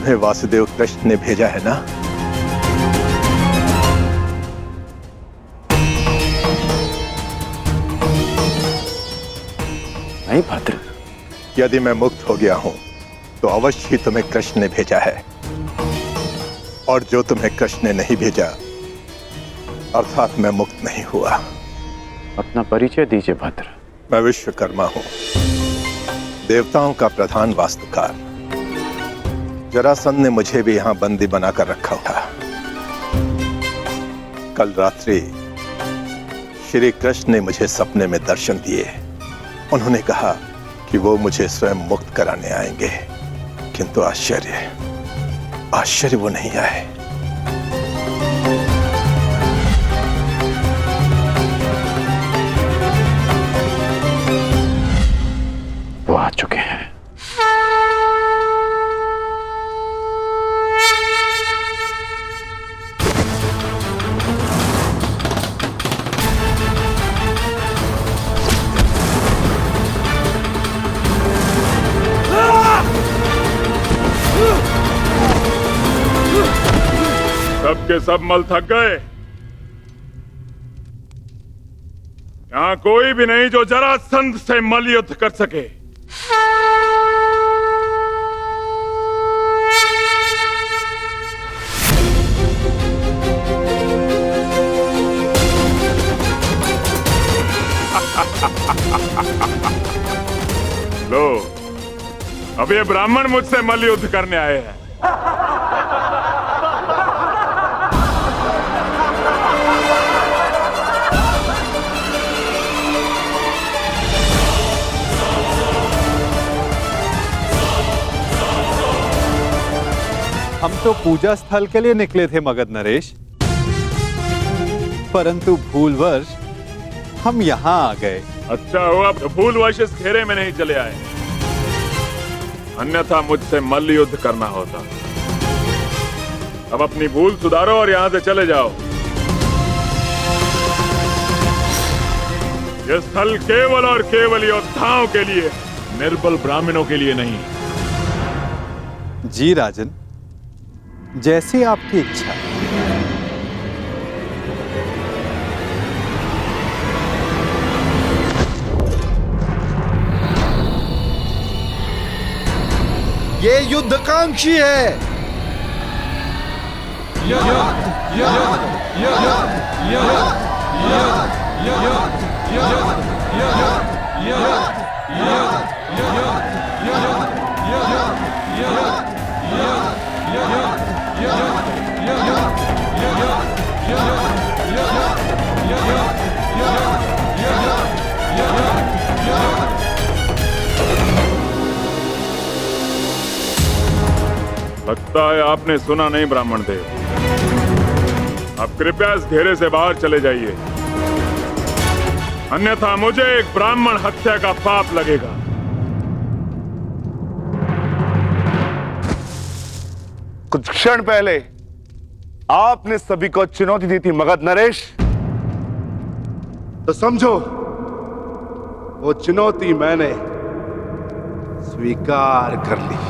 तुम्हें वासुदेव कृष्ण ने भेजा है ना? नहीं भद्र, यदि मैं मुक्त हो गया हूं तो अवश्य ही तुम्हें कृष्ण ने भेजा है, और जो तुम्हें कृष्ण ने नहीं भेजा अर्थात मैं मुक्त नहीं हुआ। अपना परिचय दीजिए भद्र। मैं विश्वकर्मा हूं, देवताओं का प्रधान वास्तुकार। जरासंध ने मुझे भी यहां बंदी बनाकर रखा था। कल रात्रि श्री कृष्ण ने मुझे सपने में दर्शन दिए। उन्होंने कहा कि वो मुझे स्वयं मुक्त कराने आएंगे, किंतु आश्चर्य वो नहीं आए। वो आ चुके हैं। सबके सब मल थक गए। यहां कोई भी नहीं जो जरासंध से मल युद्ध कर सके। लो, अब ये ब्राह्मण मुझसे मल युद्ध करने आए हैं। हम तो पूजा स्थल के लिए निकले थे मगध नरेश, परंतु भूलवश हम यहाँ आ गए। अच्छा हुआ भूलवश इस घेरे में नहीं चले आए, अन्यथा मुझसे मल्ल युद्ध करना होता। अब अपनी भूल सुधारो और यहां से चले जाओ। यह स्थल केवल और केवल योद्धाओं के लिए, निर्बल ब्राह्मणों के लिए नहीं। जी राजन, जैसी आपकी इच्छा। ये युद्धकांक्षी है। लगता है आपने सुना नहीं ब्राह्मण देव। अब कृपया इस घेरे से बाहर चले जाइए, अन्यथा मुझे एक ब्राह्मण हत्या का पाप लगेगा। कुछ क्षण पहले आपने सभी को चुनौती दी थी मगध नरेश, तो समझो वो चुनौती मैंने स्वीकार कर ली।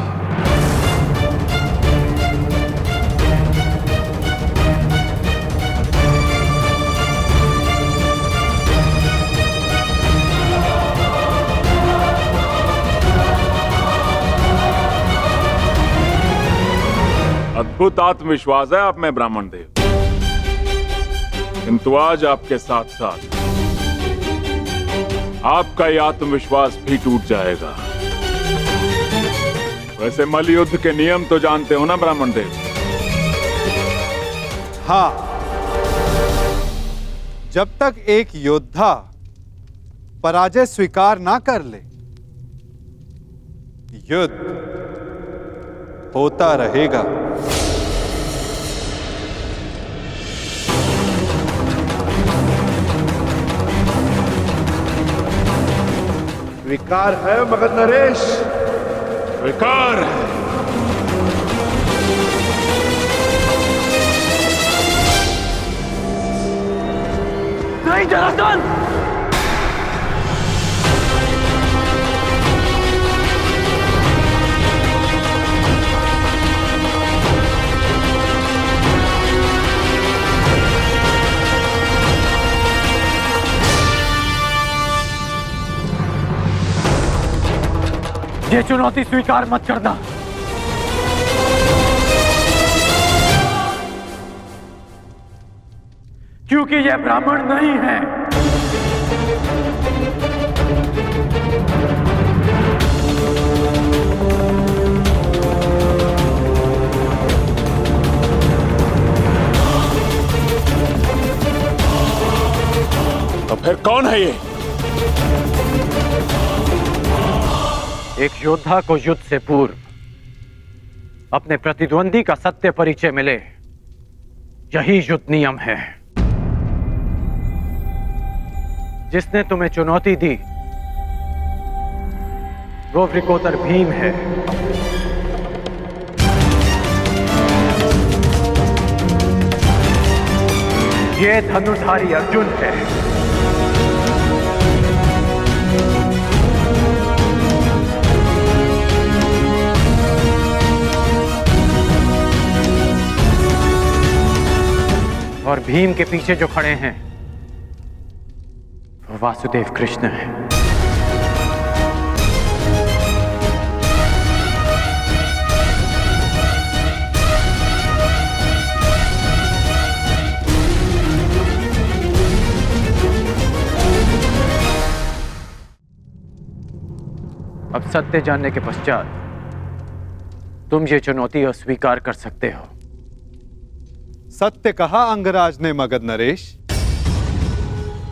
अद्भुत आत्मविश्वास है आप में ब्राह्मण देव, किंतु आज आपके साथ साथ आपका यह आत्मविश्वास भी टूट जाएगा। वैसे मल्ल युद्ध के नियम तो जानते हो ना ब्राह्मण देव? हाँ, जब तक एक योद्धा पराजय स्वीकार ना कर ले, युद्ध होता रहेगा। स्वीकार है मगध नरेश? स्वीकार है। नहीं जरासंध! ये चुनौती स्वीकार मत करना। क्योंकि ये ब्राह्मण नहीं है। तो फिर कौन है ये? एक योद्धा को युद्ध से पूर्व अपने प्रतिद्वंदी का सत्य परिचय मिले, यही युद्ध नियम है। जिसने तुम्हें चुनौती दी वो वृकोदर भीम है। ये धनुर्धारी अर्जुन है। और भीम के पीछे जो खड़े हैं वो वासुदेव कृष्ण है। अब सत्य जानने के पश्चात तुम ये चुनौती अस्वीकार कर सकते हो। सत्य कहा अंगराज ने मगध नरेश।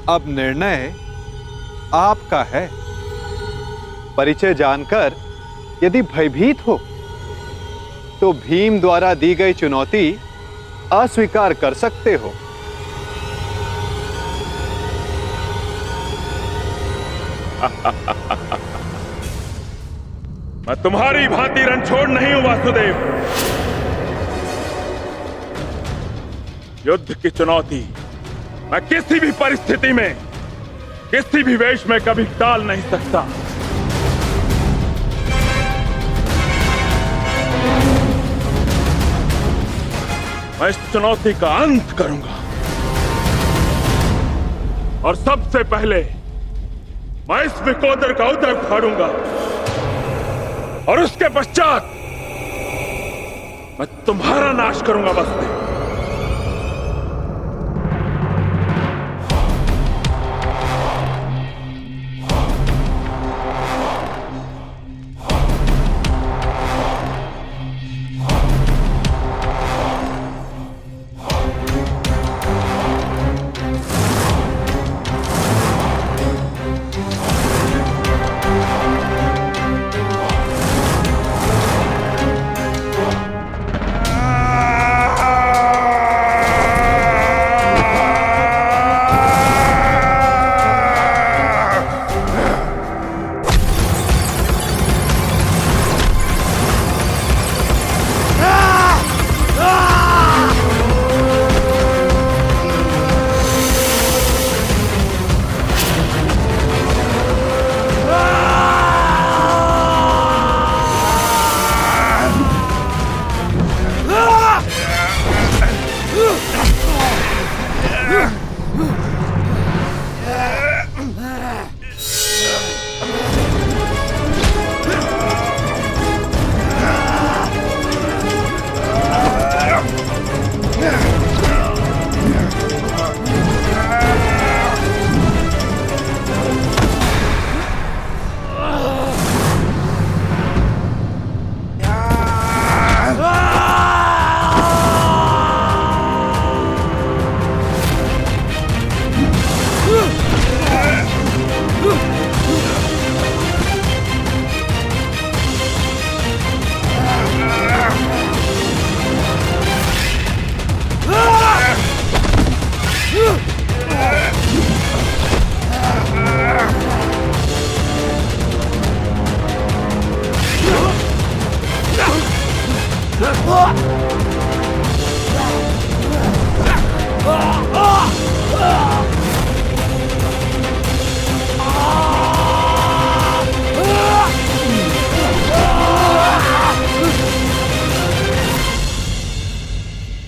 अब निर्णय आपका है। परिचय जानकर यदि भयभीत हो तो भीम द्वारा दी गई चुनौती अस्वीकार कर सकते हो। मैं तुम्हारी भांति रणछोड़ नहीं हूं वासुदेव। युद्ध की चुनौती मैं किसी भी परिस्थिति में, किसी भी वेश में कभी टाल नहीं सकता। मैं इस चुनौती का अंत करूंगा और सबसे पहले मैं इस वृकोदर का उदर फाड़ूंगा और उसके पश्चात मैं तुम्हारा नाश करूंगा वासुदेव।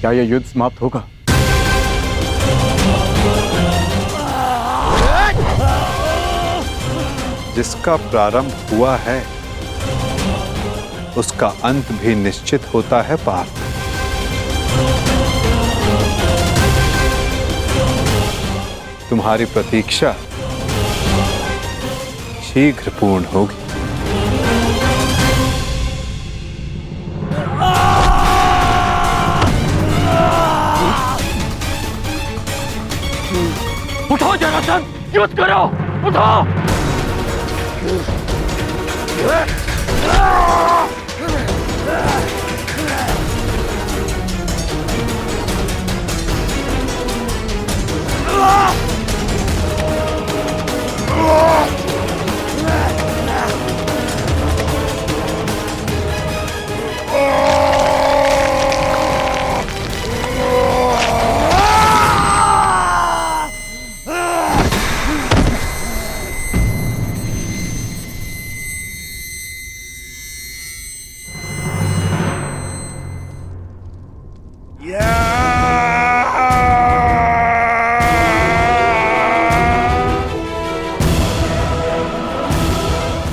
क्या यह युद्ध समाप्त होगा? जिसका प्रारंभ हुआ है उसका अंत भी निश्चित होता है पार्थ। तुम्हारी प्रतीक्षा शीघ्र पूर्ण होगी। उठो जरासंध, युद्ध करो, उठो।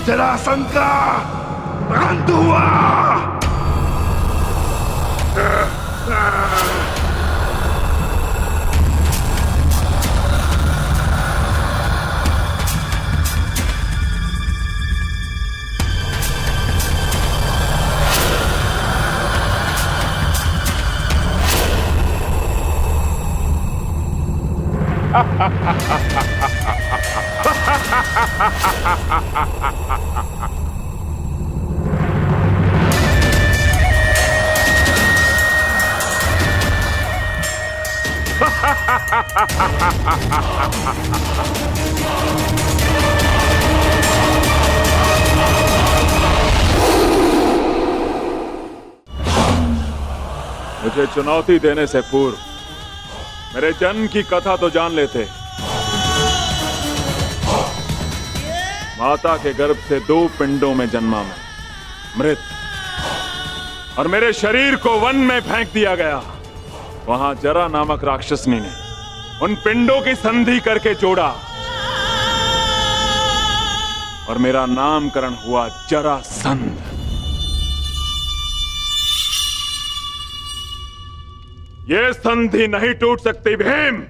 जरासंध का अंत हुआ। मुझे चुनौती देने से पूर्व मेरे जन्म की कथा तो जान लेते। माता के गर्भ से 2 पिंडों में जन्मा मैं, मृत, और मेरे शरीर को वन में फेंक दिया गया। वहां जरा नामक राक्षसनी ने उन पिंडों की संधि करके जोड़ा और मेरा नामकरण हुआ जरासंध। ये संधि नहीं टूट सकती भीम।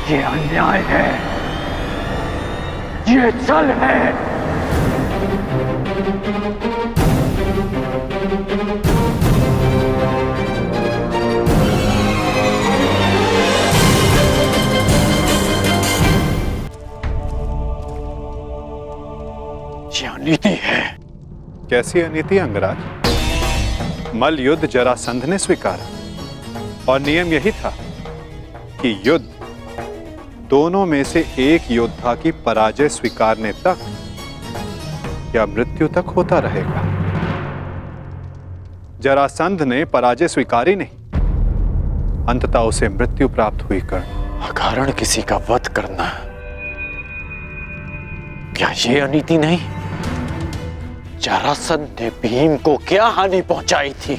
ये अन्याय है, ये छल है। ये अनीति है। कैसी अनीति अंगराज? मल्ल युद्ध जरासंध ने स्वीकारा और नियम यही था कि युद्ध दोनों में से एक योद्धा की पराजय स्वीकारने तक या मृत्यु तक होता रहेगा। जरासंध ने पराजय स्वीकारी नहीं, अंततः उसे मृत्यु प्राप्त हुई कर्ण। अकारण किसी का वध करना, क्या ये अनीति नहीं? जरासंध ने भीम को क्या हानि पहुंचाई थी?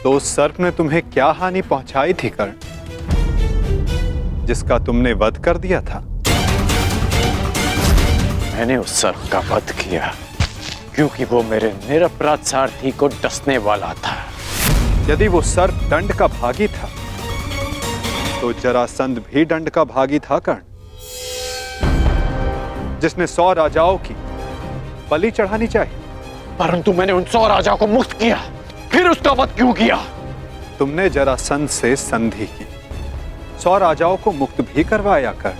तो उस सर्प ने तुम्हें क्या हानि पहुंचाई थी कर्ण, जिसका तुमने वध कर दिया था? मैंने उस सर्प का वध किया क्योंकि वो मेरे निरपराध सारथी को डसने वाला था। यदि वो सर्प दंड का भागी था तो जरासंध भी दंड का भागी था कर्ण, जिसने 100 राजाओं की बलि चढ़ानी चाहिए। परंतु मैंने उन 100 राजाओं को मुक्त किया, फिर उसका वध क्यों किया? तुमने जरासंध से संधि की, 100 राजाओं को मुक्त भी करवाया कर,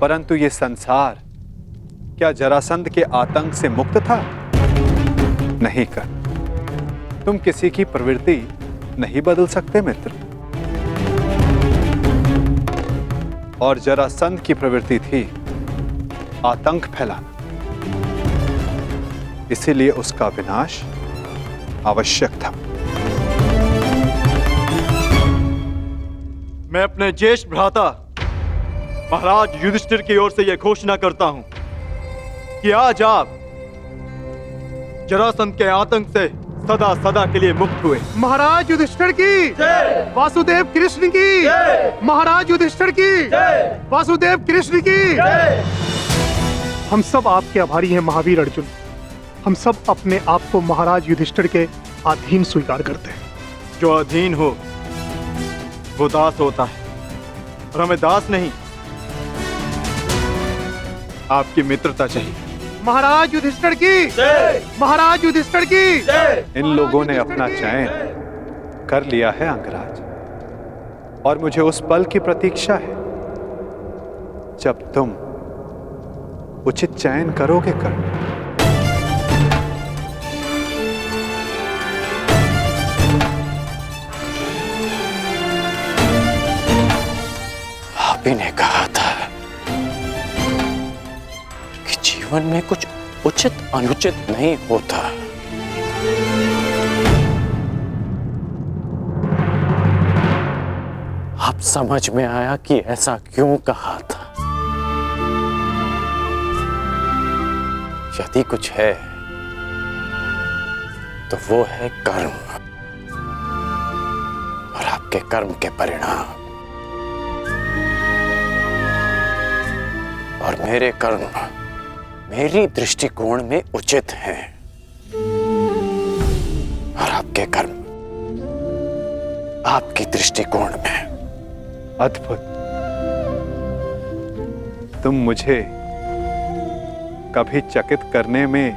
परंतु ये संसार क्या जरासंध के आतंक से मुक्त था? नहीं कर। तुम किसी की प्रवृत्ति नहीं बदल सकते मित्र। और जरासंध की प्रवृत्ति थी आतंक फैलाना, इसीलिए उसका विनाश आवश्यक था। मैं अपने ज्येष्ठ भ्राता महाराज युधिष्ठिर की ओर से यह घोषणा करता हूं कि आज आप जरासंध के आतंक से सदा सदा के लिए मुक्त हुए। महाराज युधिष्ठिर की जय, वासुदेव कृष्ण की जय, महाराज युधिष्ठिर की जय, वासुदेव कृष्ण की जय। हम सब आपके आभारी हैं महावीर अर्जुन। हम सब अपने आप को महाराज युधिष्ठिर के अधीन स्वीकार करते हैं। जो अधीन हो वो दास होता है, और हमें दास नहीं आपकी मित्रता चाहिए। महाराज युधिष्ठिर की जय, महाराज युधिष्ठिर की जय। इन लोगों ने अपना चयन कर लिया है अंगराज, और मुझे उस पल की प्रतीक्षा है जब तुम उचित चयन करोगे कर्ण। आप ही ने कहा था कि जीवन में कुछ उचित अनुचित नहीं होता। अब समझ में आया कि ऐसा क्यों कहा था। यदि कुछ है तो वो है कर्म, और आपके कर्म के परिणाम। और मेरे कर्म मेरी दृष्टिकोण में उचित हैं, और आपके कर्म आपकी दृष्टिकोण में। अद्भुत। तुम मुझे कभी चकित करने में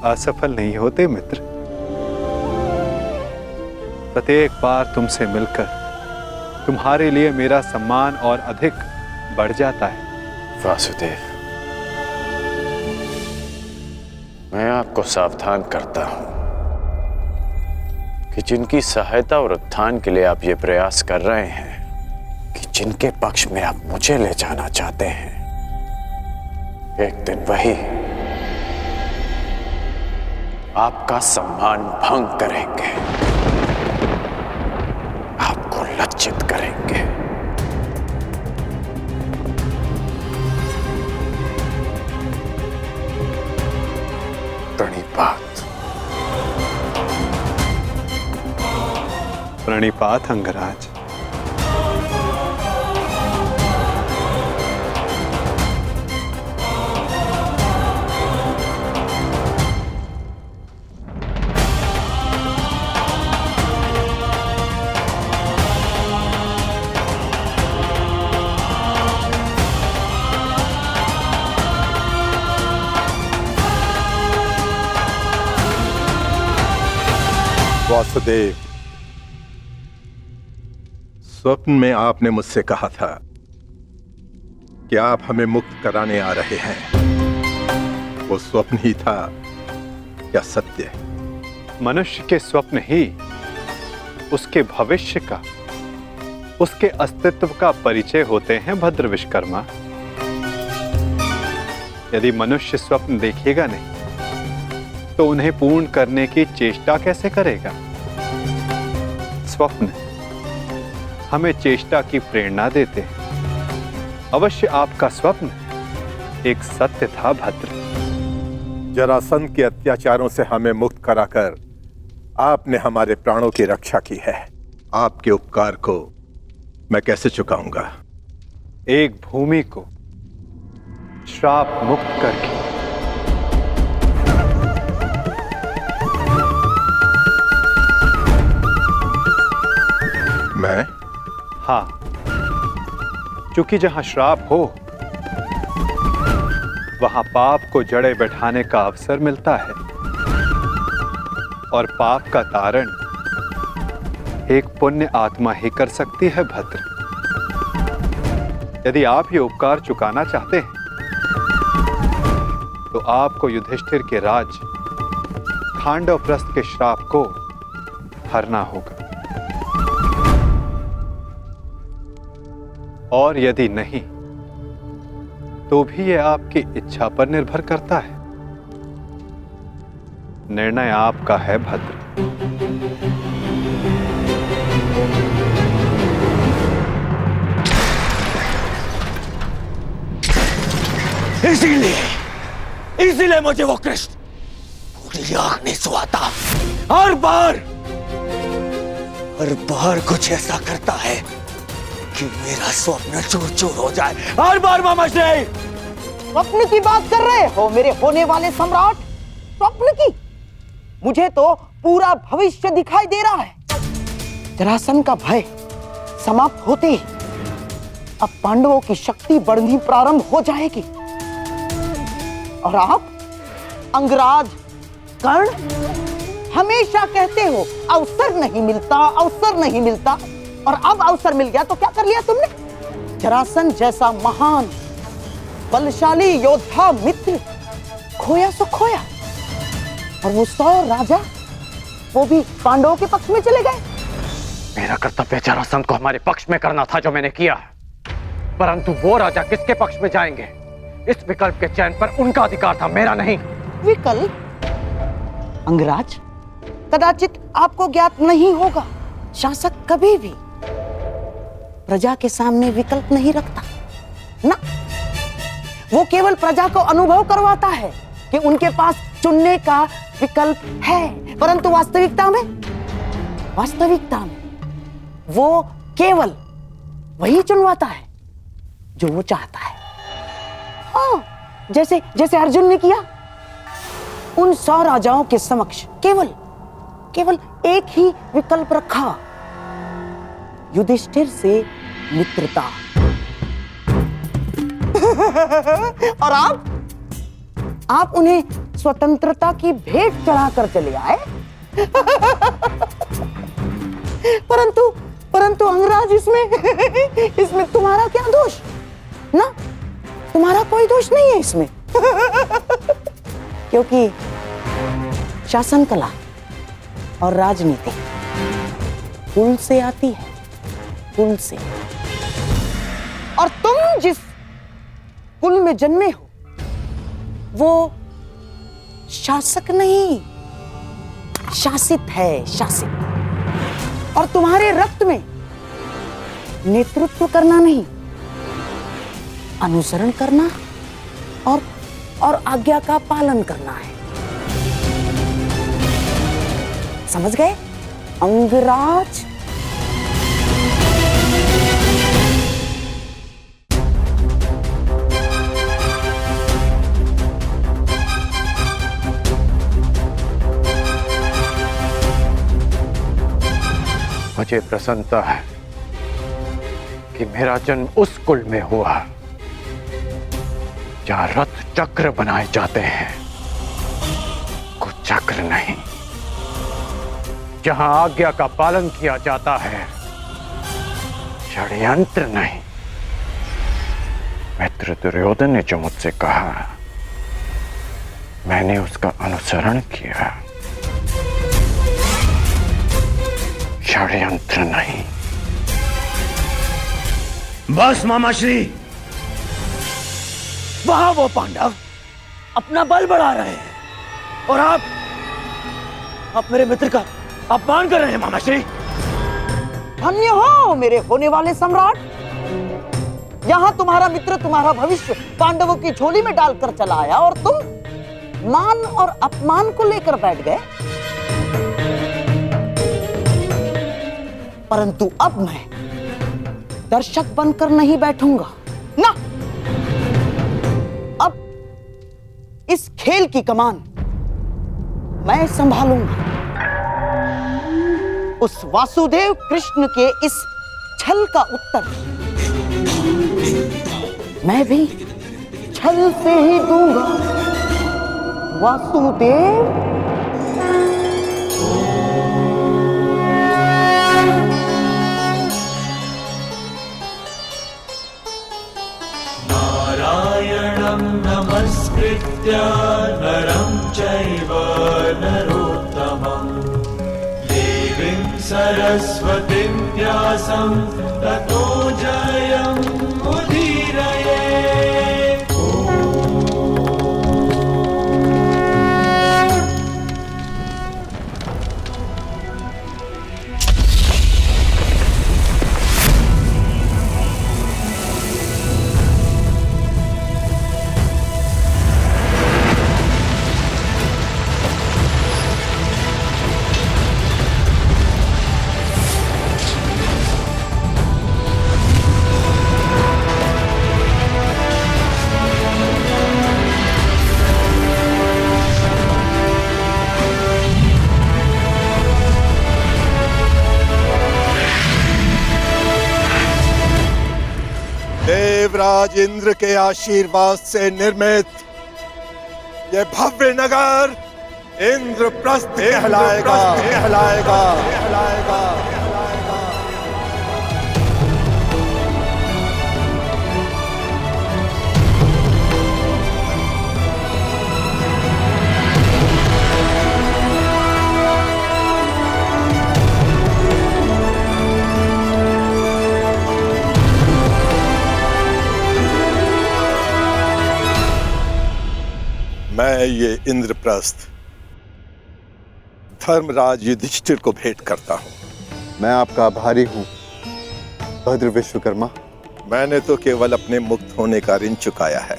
असफल नहीं होते मित्र। प्रत्येक बार तुमसे मिलकर तुम्हारे लिए मेरा सम्मान और अधिक बढ़ जाता है। वासुदेव, मैं आपको सावधान करता हूं कि जिनकी सहायता और उत्थान के लिए आप ये प्रयास कर रहे हैं, कि जिनके पक्ष में आप मुझे ले जाना चाहते हैं, एक दिन वही आपका सम्मान भंग करेंगे, आपको लज्जित करेंगे। प्रणिपात। प्रणिपात अंगराज। वासुदेव, स्वप्न में आपने मुझसे कहा था कि आप हमें मुक्त कराने आ रहे हैं। वो स्वप्न ही था या सत्य? मनुष्य के स्वप्न ही उसके भविष्य का, उसके अस्तित्व का परिचय होते हैं भद्र विश्वकर्मा। यदि मनुष्य स्वप्न देखेगा नहीं तो उन्हें पूर्ण करने की चेष्टा कैसे करेगा? स्वप्न हमें चेष्टा की प्रेरणा देते हैं। अवश्य आपका स्वप्न एक सत्य था भद्र। जरासंध के अत्याचारों से हमें मुक्त कराकर आपने हमारे प्राणों की रक्षा की है। आपके उपकार को मैं कैसे चुकाऊंगा? एक भूमि को श्राप मुक्त करके। मैं? हाँ, क्योंकि जहां श्राप हो वहां पाप को जड़े बैठाने का अवसर मिलता है और पाप का तारण एक पुण्य आत्मा ही कर सकती है भद्र। यदि आप ये उपकार चुकाना चाहते हैं तो आपको युधिष्ठिर के राज खांडवप्रस्थ के श्राप को हरना होगा, और यदि नहीं तो भी यह आपकी इच्छा पर निर्भर करता है। निर्णय आपका है भद्र। इसीलिए मुझे वो कृष्ण पूरी आंख नहीं सुहाता। हर बार कुछ ऐसा करता है कि मेरा स्वप्न चूर चूर हो जाए। हर बार मामा श्री। स्वप्न की बात कर रहे हो मेरे होने वाले सम्राट? स्वप्न की? मुझे तो पूरा भविष्य दिखाई दे रहा है। जरासंध का भय समाप्त होते ही अब पांडवों की शक्ति बढ़नी प्रारंभ हो जाएगी और आप अंगराज कर्ण हमेशा कहते हो अवसर नहीं मिलता, अवसर नहीं मिलता, और अब अवसर मिल गया तो क्या कर लिया तुमने? जरासंध जैसा महान बलशाली योद्धा मित्र खोया सो खोया, और वो 100 राजा वो भी पांडवों के पक्ष में चले गए। मेरा कर्तव्य जरासंध को हमारे पक्ष में करना था जो मैंने किया, परंतु वो राजा किसके पक्ष में जाएंगे इस विकल्प के चयन पर उनका अधिकार था, मेरा नहीं। विकल्प? अंगराज, कदाचित आपको ज्ञात नहीं होगा, शासक कभी भी प्रजा के सामने विकल्प नहीं रखता ना। वो केवल प्रजा को अनुभव करवाता है कि उनके पास चुनने का विकल्प है, परंतु वास्तविकता में वो केवल वही चुनवाता है जो वो चाहता है। हाँ, जैसे अर्जुन ने किया। उन 100 राजाओं के समक्ष केवल एक ही विकल्प रखा, युधिष्ठिर से मित्रता। और आप उन्हें स्वतंत्रता की भेंट चढ़ाकर चले आए। परंतु अंगराज, इसमें तुम्हारा क्या दोष? ना, तुम्हारा कोई दोष नहीं है इसमें। क्योंकि शासन कला और राजनीति कुल से आती है, कुल से। और तुम जिस कुल में जन्मे हो वो शासक नहीं, शासित है, शासित। और तुम्हारे रक्त में नेतृत्व करना नहीं, अनुसरण करना और आज्ञा का पालन करना है। समझ गए अंगराज? मुझे प्रसन्नता है कि मेरा जन्म उस कुल में हुआ जहां रथ चक्र बनाए जाते हैं, कुचक्र नहीं। जहां आज्ञा का पालन किया जाता है, षड्यंत्र नहीं। मित्र दुर्योधन ने जो मुझसे कहा, मैंने उसका अनुसरण किया। षड्यंत्र नहीं। बस मामाश्री, वहां वो पांडव अपना बल बढ़ा रहे हैं और आप मेरे मित्र का अपमान कर रहे हैं मामाश्री। धन्य हो मेरे होने वाले सम्राट। यहाँ तुम्हारा मित्र तुम्हारा भविष्य पांडवों की झोली में डालकर चला आया और तुम मान और अपमान को लेकर बैठ गए। परंतु अब मैं दर्शक बनकर नहीं बैठूंगा ना। अब इस खेल की कमान मैं संभालूंगा। उस वासुदेव कृष्ण के इस छल का उत्तर मैं भी छल से ही दूंगा। वासुदेव, नारायणं नमस्कृत्य नरं चैव नरोत्तमं देवीं सरस्वतीं व्यासं ततो जयमुदीरये। देवराज इंद्र के आशीर्वाद से निर्मित यह भव्य नगर इंद्रप्रस्थ कहलाएगा। मैं ये इंद्रप्रस्थ धर्मराज युधिष्ठिर को भेंट करता हूं। मैं आपका आभारी हूं भद्र विश्वकर्मा। मैंने तो केवल अपने मुक्त होने का ऋण चुकाया है।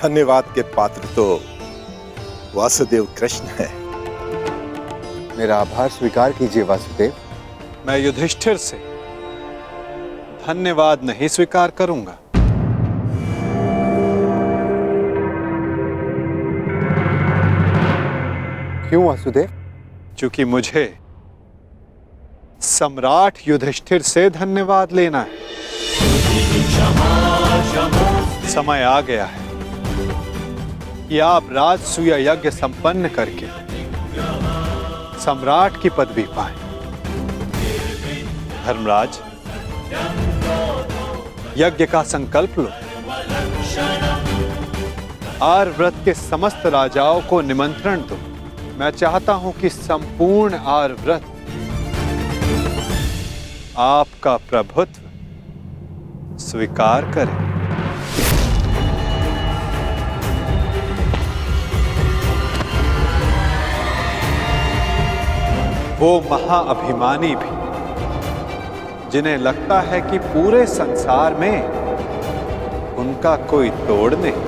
धन्यवाद के पात्र तो वासुदेव कृष्ण है। मेरा आभार स्वीकार कीजिए वासुदेव। मैं युधिष्ठिर से धन्यवाद नहीं स्वीकार करूंगा। क्यों वासुदेव? क्योंकि मुझे सम्राट युधिष्ठिर से धन्यवाद लेना है। समय आ गया है कि आप राजसूय यज्ञ संपन्न करके सम्राट की पदवी पाएं। धर्मराज, यज्ञ का संकल्प लो। आर्यव्रत के समस्त राजाओं को निमंत्रण दो। मैं चाहता हूं कि संपूर्ण आर्यव्रत आपका प्रभुत्व स्वीकार करे। वो महाअभिमानी भी जिन्हें लगता है कि पूरे संसार में उनका कोई तोड़ नहीं।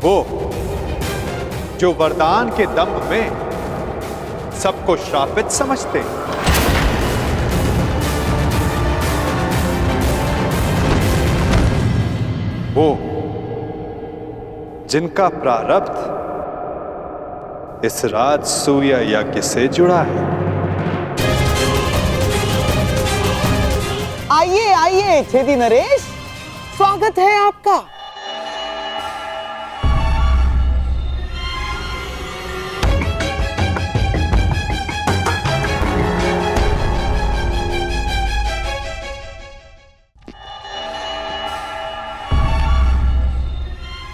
वो जो वरदान के दंभ में सबको श्रापित समझते हैं। वो जिनका प्रारब्ध इस राजसूय यज्ञ से जुड़ा है। आइए आइए छेदी नरेश, स्वागत है आपका।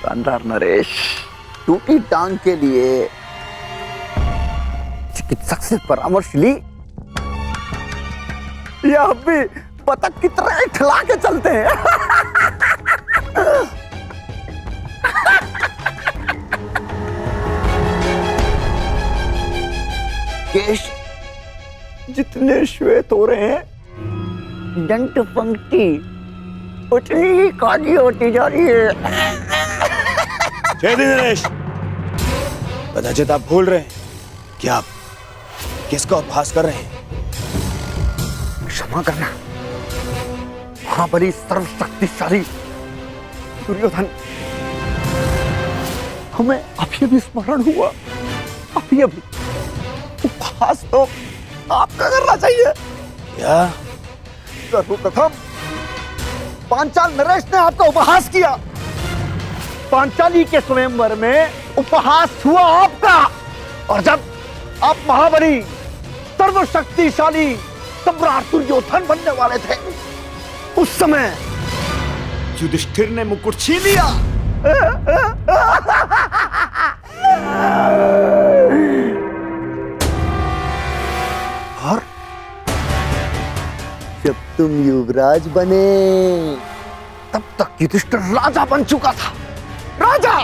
शानदार नरेश, टूटी टांग के लिए चिकित्सक से परामर्श ली या अब भी बतख की तरह ठिला के चलते हैं? केश जितने श्वेत हो रहे हैं, दंत पंक्ति उतनी ही काली होती जा रही है। छेदी नरेश, कदाचित आप भूल रहे हैं कि आप किसका उपहास कर रहे हैं। क्षमा करना महाबली सर्वशक्तिशाली दुर्योधन, हमें अभी भी स्मरण हुआ। अभी उपहास तो आपका करना चाहिए। क्या? सर्वप्रथम पांचाल नरेश ने आपका उपहास किया। पांचाली के स्वयंवर में उपहास हुआ आपका, और जब आप महाबली सर्वशक्तिशाली सम्राट दुर्योधन बनने वाले थे, उस समय युधिष्ठिर ने मुकुट छीन लिया। और जब तुम युवराज बने, तब तक युधिष्ठिर राजा बन चुका था। राजा!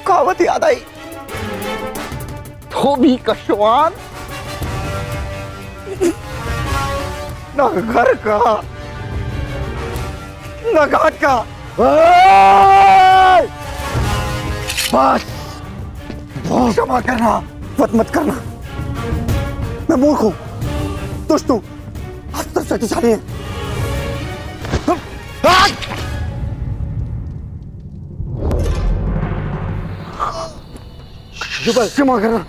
कहावत याद आई, धोबी का श्वान न घर का न घाट का। बस क्षमा करना, मत करना। मैं मूर्ख हूं, दुष्ट हूं, अस्त्र शक्तिशाली है। क्षमा करना।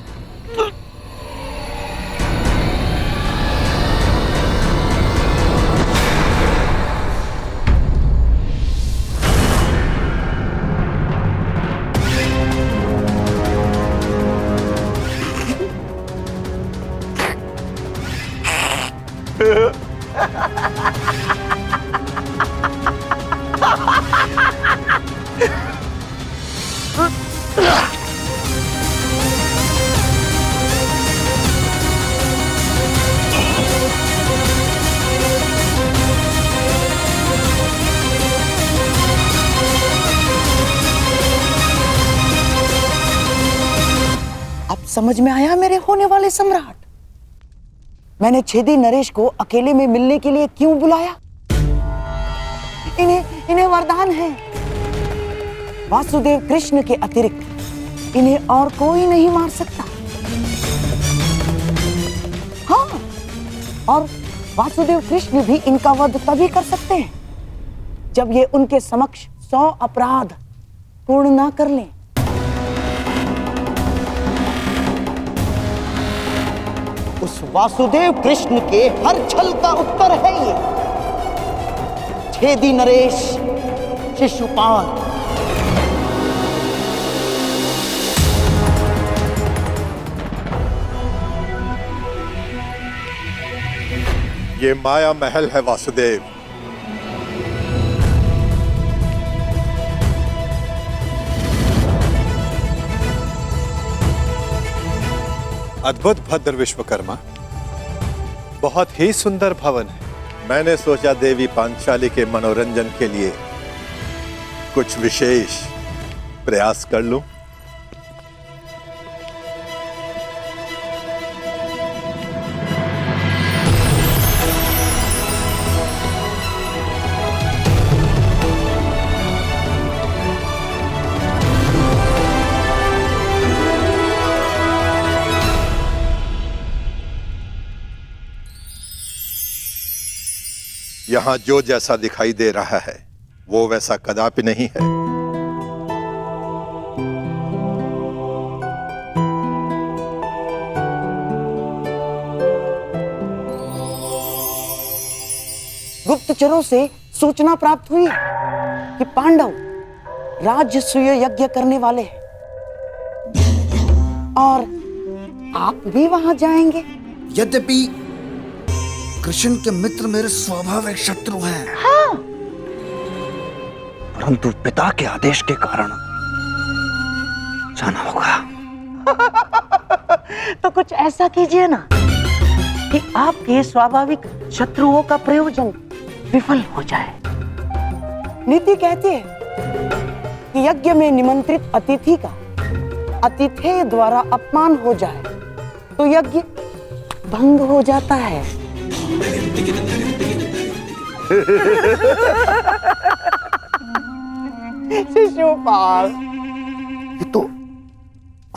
समझ में आया मेरे होने वाले सम्राट? मैंने छेदी नरेश को अकेले में मिलने के लिए क्यों बुलाया? इन्हें वरदान है, वासुदेव कृष्ण के अतिरिक्त इन्हें और कोई नहीं मार सकता। हाँ, और वासुदेव कृष्ण भी इनका वध तभी कर सकते हैं जब ये उनके समक्ष 100 अपराध पूर्ण ना कर लें। उस वासुदेव कृष्ण के हर छल का उत्तर है ये छेदी नरेश शिशुपाल। ये माया महल है वासुदेव। अद्भुत भद्र विश्वकर्मा, बहुत ही सुंदर भवन है। मैंने सोचा देवी पांचाली के मनोरंजन के लिए कुछ विशेष प्रयास कर लूं। यहां जो जैसा दिखाई दे रहा है वो वैसा कदापि नहीं है। गुप्तचरों से सूचना प्राप्त हुई है कि पांडव राजसूय यज्ञ करने वाले हैं और आप भी वहां जाएंगे। यद्यपि कृष्ण के मित्र मेरे स्वाभाविक शत्रु हैं, हाँ। परंतु पिता के आदेश के कारण जाना होगा। तो कुछ ऐसा कीजिए ना कि आपके स्वाभाविक शत्रुओं का प्रयोजन विफल हो जाए। नीति कहती है कि यज्ञ में निमंत्रित अतिथि का अतिथेय द्वारा अपमान हो जाए तो यज्ञ भंग हो जाता है। शिशुपाल, ये तो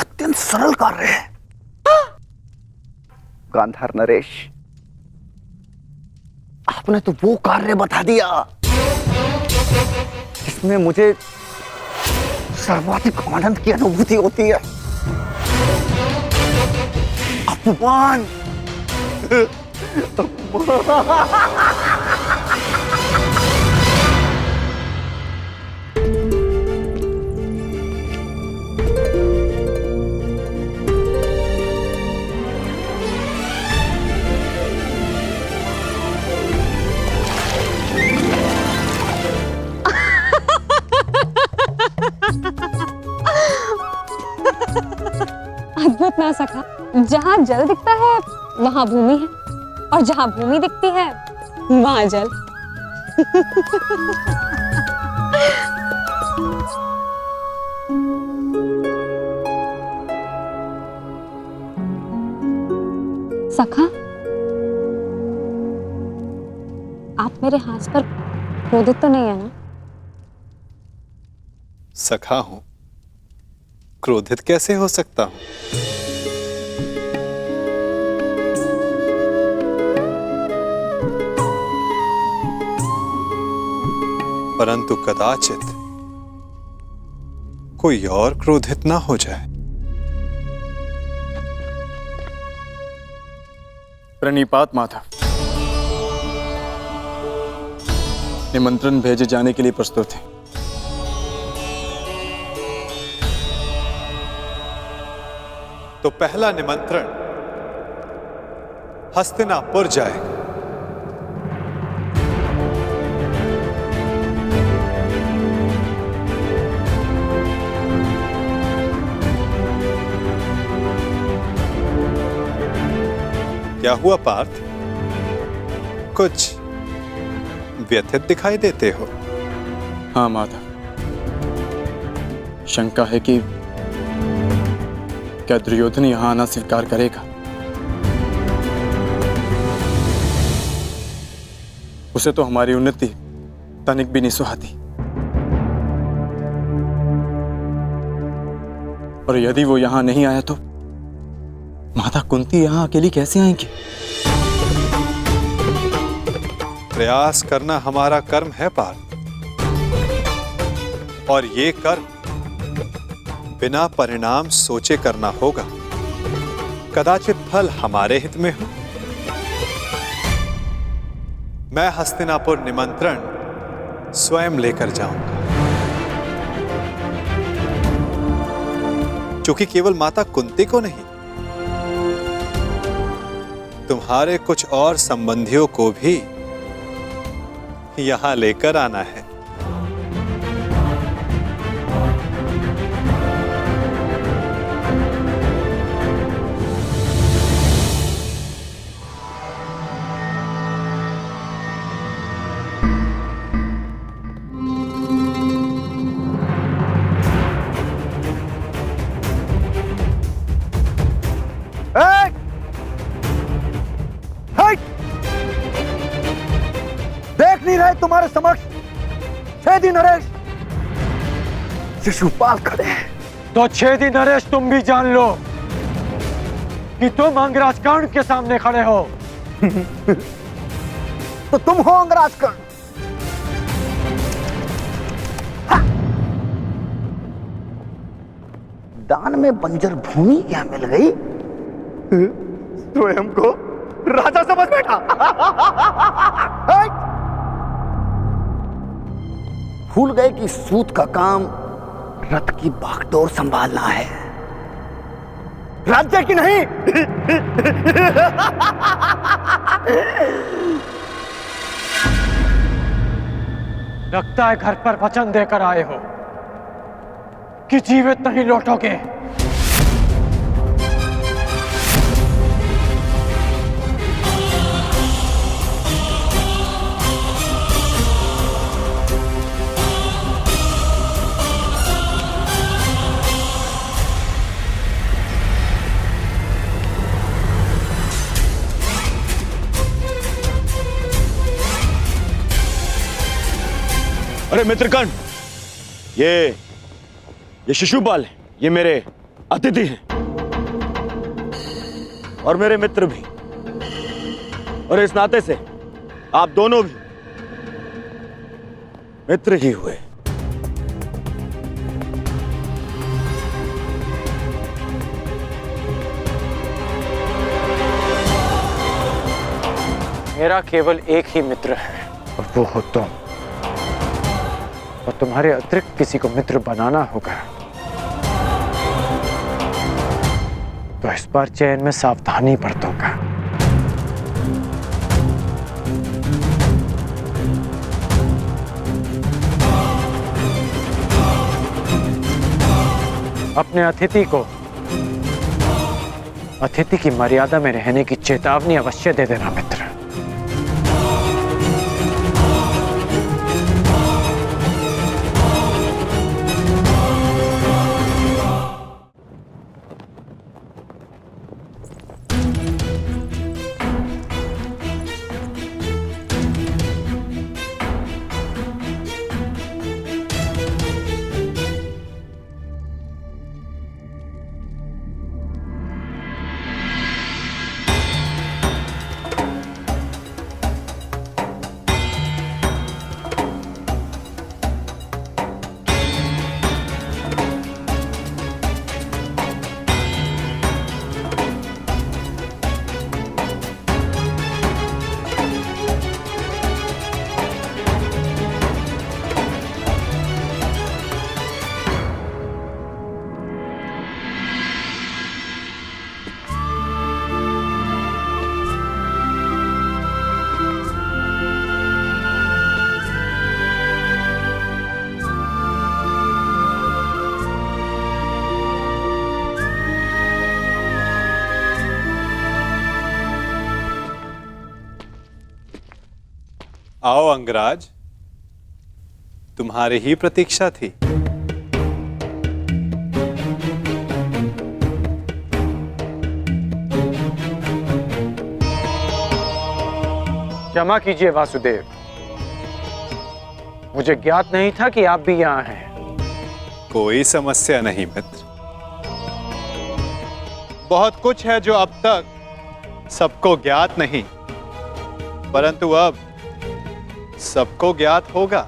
अत्यंत सरल कार्य है। गांधार नरेश, आपने तो वो कार्य बता दिया जिसमें मुझे सर्वाधिक आनंद की अनुभूति होती है। अपमान। अद्भुत ना सका, जहाँ जल दिखता है वहाँ भूमि है और जहाँ भूमि दिखती है वहाँ जल। सखा, आप मेरे हाथ पर क्रोधित तो नहीं है ना? सखा हूं, क्रोधित कैसे हो सकता हूं? परंतु कदाचित कोई और क्रोधित ना हो जाए। प्रणिपात माता, निमंत्रण भेजे जाने के लिए प्रस्तुत है। तो पहला निमंत्रण हस्तिनापुर जाएगा। क्या हुआ पार्थ, कुछ व्यथित दिखाई देते हो? हाँ माता, शंका है कि क्या दुर्योधन यहां आना स्वीकार करेगा? उसे तो हमारी उन्नति तनिक भी नहीं सुहाती, और यदि वो यहां नहीं आया तो माता कुंती यहां अकेली कैसे आएंगी? प्रयास करना हमारा कर्म है पार्थ, और ये कर्म बिना परिणाम सोचे करना होगा। कदाचित फल हमारे हित में हो। मैं हस्तिनापुर निमंत्रण स्वयं लेकर जाऊंगा, क्योंकि केवल माता कुंती को नहीं, तुम्हारे कुछ और संबंधियों को भी यहां लेकर आना है। देख नहीं रहे तुम्हारे समक्ष छेदी नरेश शिशुपाल खड़े हैं। तो छेदी नरेश, तुम भी जान लो कि तुम अंगराज कर्ण के सामने खड़े हो। तो तुम हो अंगराज कर्ण। दान में बंजर भूमि क्या मिल गई? स्वयं को राजा समझ बैठा। भूल गए कि सूत का काम रथ की बागडोर संभालना है, राज्य की नहीं। लगता है घर पर वचन देकर आए हो कि जीवित नहीं लौटोगे। अरे मित्रगण, ये शिशुपाल है, ये मेरे अतिथि हैं और मेरे मित्र भी, और इस नाते से आप दोनों भी मित्र ही हुए। मेरा केवल एक ही मित्र है और वो हो तुम, और तुम्हारे अतिरिक्त किसी को मित्र बनाना होगा तो इस बार चयन में सावधानी बरतूंगा। अपने अतिथि की मर्यादा में रहने की चेतावनी अवश्य दे देना मित्र। आओ अंगराज, तुम्हारी ही प्रतीक्षा थी। क्षमा कीजिए वासुदेव, मुझे ज्ञात नहीं था कि आप भी यहाँ हैं। कोई समस्या नहीं मित्र, बहुत कुछ है जो अब तक सबको ज्ञात नहीं, परंतु अब सबको ज्ञात होगा।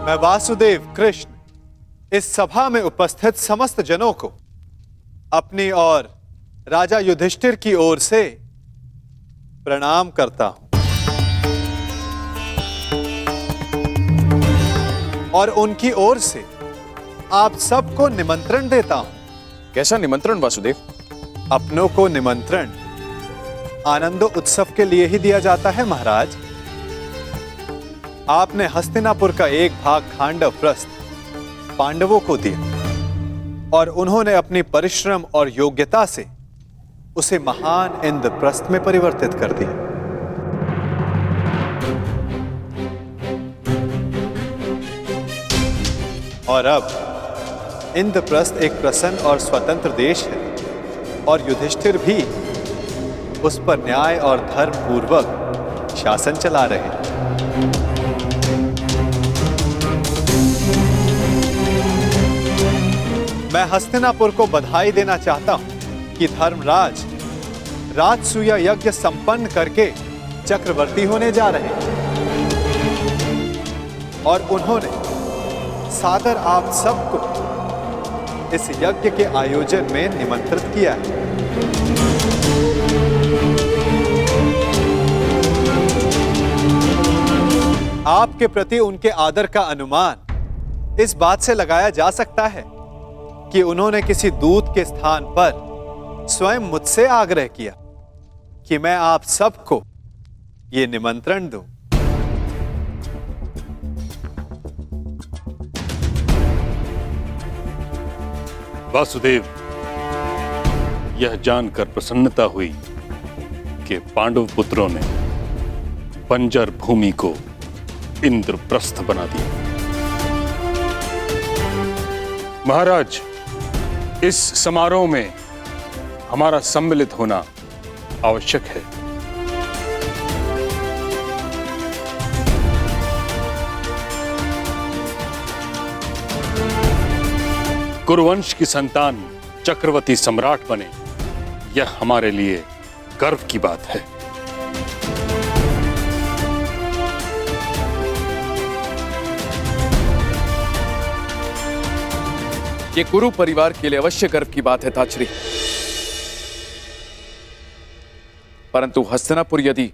मैं वासुदेव कृष्ण इस सभा में उपस्थित समस्त जनों को अपनी और राजा युधिष्ठिर की ओर से प्रणाम करता हूं और उनकी ओर से आप सबको निमंत्रण देता हूं। कैसा निमंत्रण वासुदेव? अपनों को निमंत्रण आनंदो उत्सव के लिए ही दिया जाता है महाराज। आपने हस्तिनापुर का एक भाग खांडव प्रस्थ पांडवों को दिया और उन्होंने अपनी परिश्रम और योग्यता से उसे महान इंद्रप्रस्थ में परिवर्तित कर दिया। और अब इंद्रप्रस्थ एक प्रसन्न और स्वतंत्र देश है और युधिष्ठिर भी उस पर न्याय और धर्म पूर्वक शासन चला रहे हैं। मैं हस्तिनापुर को बधाई देना चाहता हूं कि धर्मराज राजसूया यज्ञ संपन्न करके चक्रवर्ती होने जा रहे हैं और उन्होंने सादर आप सबको इस यज्ञ के आयोजन में निमंत्रित किया है। आपके प्रति उनके आदर का अनुमान इस बात से लगाया जा सकता है कि उन्होंने किसी दूत के स्थान पर स्वयं मुझसे आग्रह किया कि मैं आप सबको ये निमंत्रण दूं। वासुदेव, यह जानकर प्रसन्नता हुई कि पांडव पुत्रों ने बंजर भूमि को इंद्रप्रस्थ बना दिया। महाराज, इस समारोह में हमारा सम्मिलित होना आवश्यक है। कुरुवंश की संतान चक्रवर्ती सम्राट बने, यह हमारे लिए गर्व की बात है। ये कुरु परिवार के लिए अवश्य गर्व की बात है ताचरी, परंतु हस्तिनापुर यदि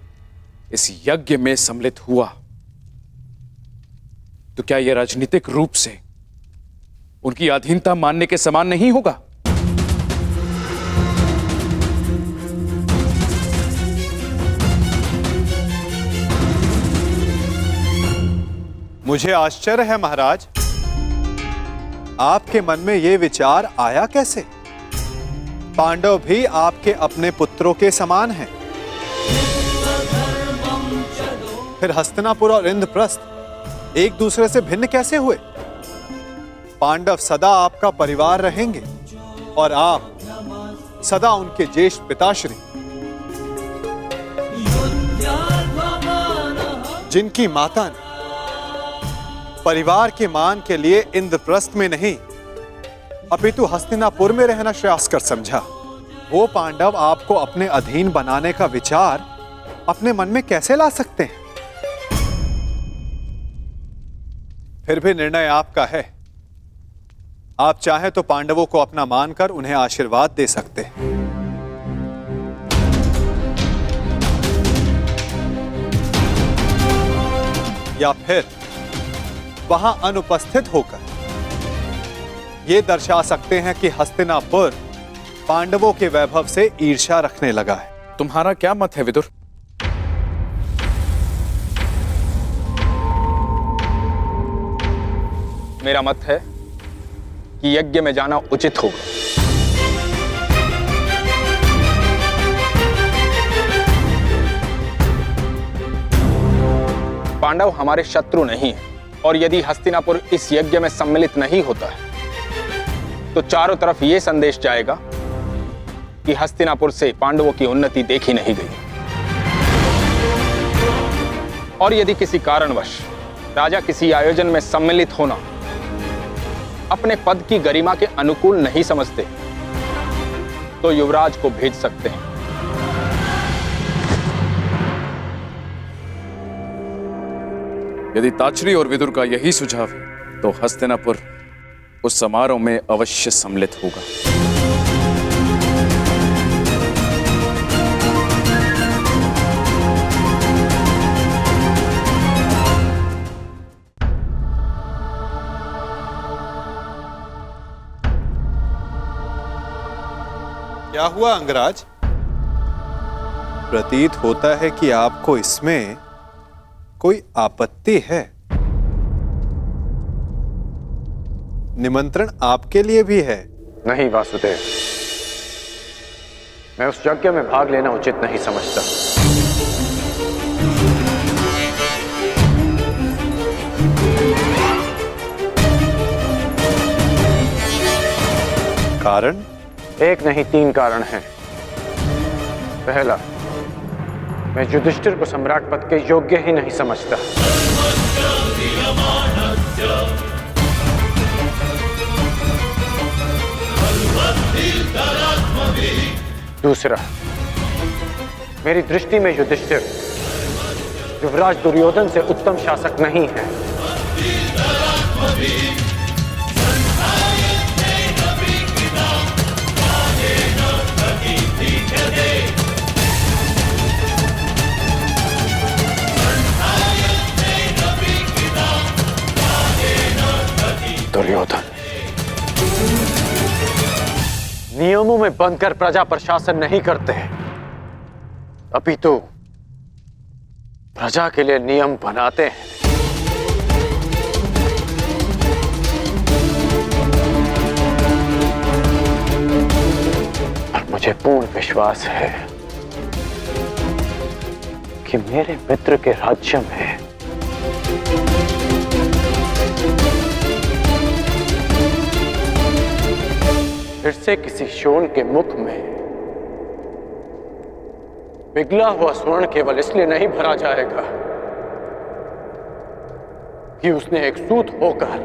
इस यज्ञ में सम्मिलित हुआ तो क्या यह राजनीतिक रूप से उनकी अधीनता मानने के समान नहीं होगा? मुझे आश्चर्य है महाराज, आपके मन में यह विचार आया कैसे? पांडव भी आपके अपने पुत्रों के समान हैं। फिर हस्तिनापुर और इंद्रप्रस्थ एक दूसरे से भिन्न कैसे हुए? पांडव सदा आपका परिवार रहेंगे और आप सदा उनके ज्येष्ठ पिताश्री, जिनकी माता ने परिवार के मान के लिए इंद्रप्रस्थ में नहीं अपितु हस्तिनापुर में रहना श्रेयस्कर समझा, वो पांडव आपको अपने अधीन बनाने का विचार अपने मन में कैसे ला सकते हैं? फिर भी निर्णय आपका है। आप चाहें तो पांडवों को अपना मानकर उन्हें आशीर्वाद दे सकते हैं, या फिर वहां अनुपस्थित होकर यह दर्शा सकते हैं कि हस्तिनापुर पांडवों के वैभव से ईर्ष्या रखने लगा है। तुम्हारा क्या मत है विदुर? मेरा मत है कि यज्ञ में जाना उचित होगा। पांडव हमारे शत्रु नहीं हैं, और यदि हस्तिनापुर इस यज्ञ में सम्मिलित नहीं होता है तो चारों तरफ यह संदेश जाएगा कि हस्तिनापुर से पांडवों की उन्नति देखी नहीं गई। और यदि किसी कारणवश राजा किसी आयोजन में सम्मिलित होना अपने पद की गरिमा के अनुकूल नहीं समझते तो युवराज को भेज सकते हैं। यदि ताचरी और विदुर का यही सुझाव है तो हस्तिनापुर उस समारोह में अवश्य सम्मिलित होगा। क्या हुआ अंगराज? प्रतीत होता है कि आपको इसमें कोई आपत्ति है। निमंत्रण आपके लिए भी है। नहीं वासुदेव, मैं उस यज्ञ में भाग लेना उचित नहीं समझता। कारण? एक नहीं, 3 कारण हैं। पहला, मैं युधिष्ठिर को सम्राट पद के योग्य ही नहीं समझता। दूसरा, मेरी दृष्टि में युधिष्ठिर युवराज दुर्योधन से उत्तम शासक नहीं है। दुर्योधन। नियमों में बंधकर प्रजा पर शासन नहीं करते, अपितु प्रजा के लिए नियम बनाते हैं। और मुझे पूर्ण विश्वास है कि मेरे मित्र के राज्य में फिर से किसी शोण के मुख में पिघला हुआ स्वर्ण केवल इसलिए नहीं भरा जाएगा कि उसने एक सूत होकर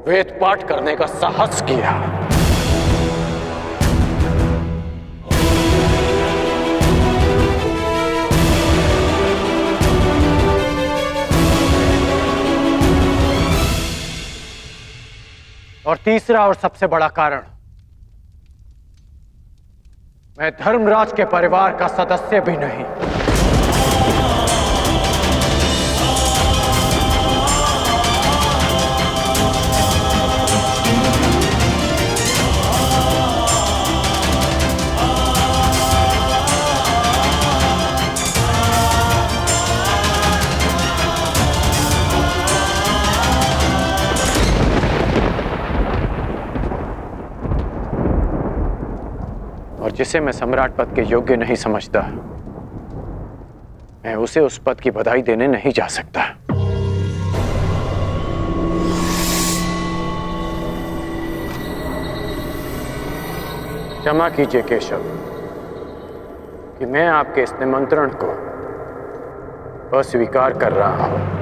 वेद पाठ करने का साहस किया। और तीसरा और सबसे बड़ा कारण, मैं धर्मराज के परिवार का सदस्य भी नहीं। और जिसे मैं सम्राट पद के योग्य नहीं समझता, मैं उसे उस पद की बधाई देने नहीं जा सकता। क्षमा कीजिए केशव कि मैं आपके इस निमंत्रण को अस्वीकार कर रहा हूं।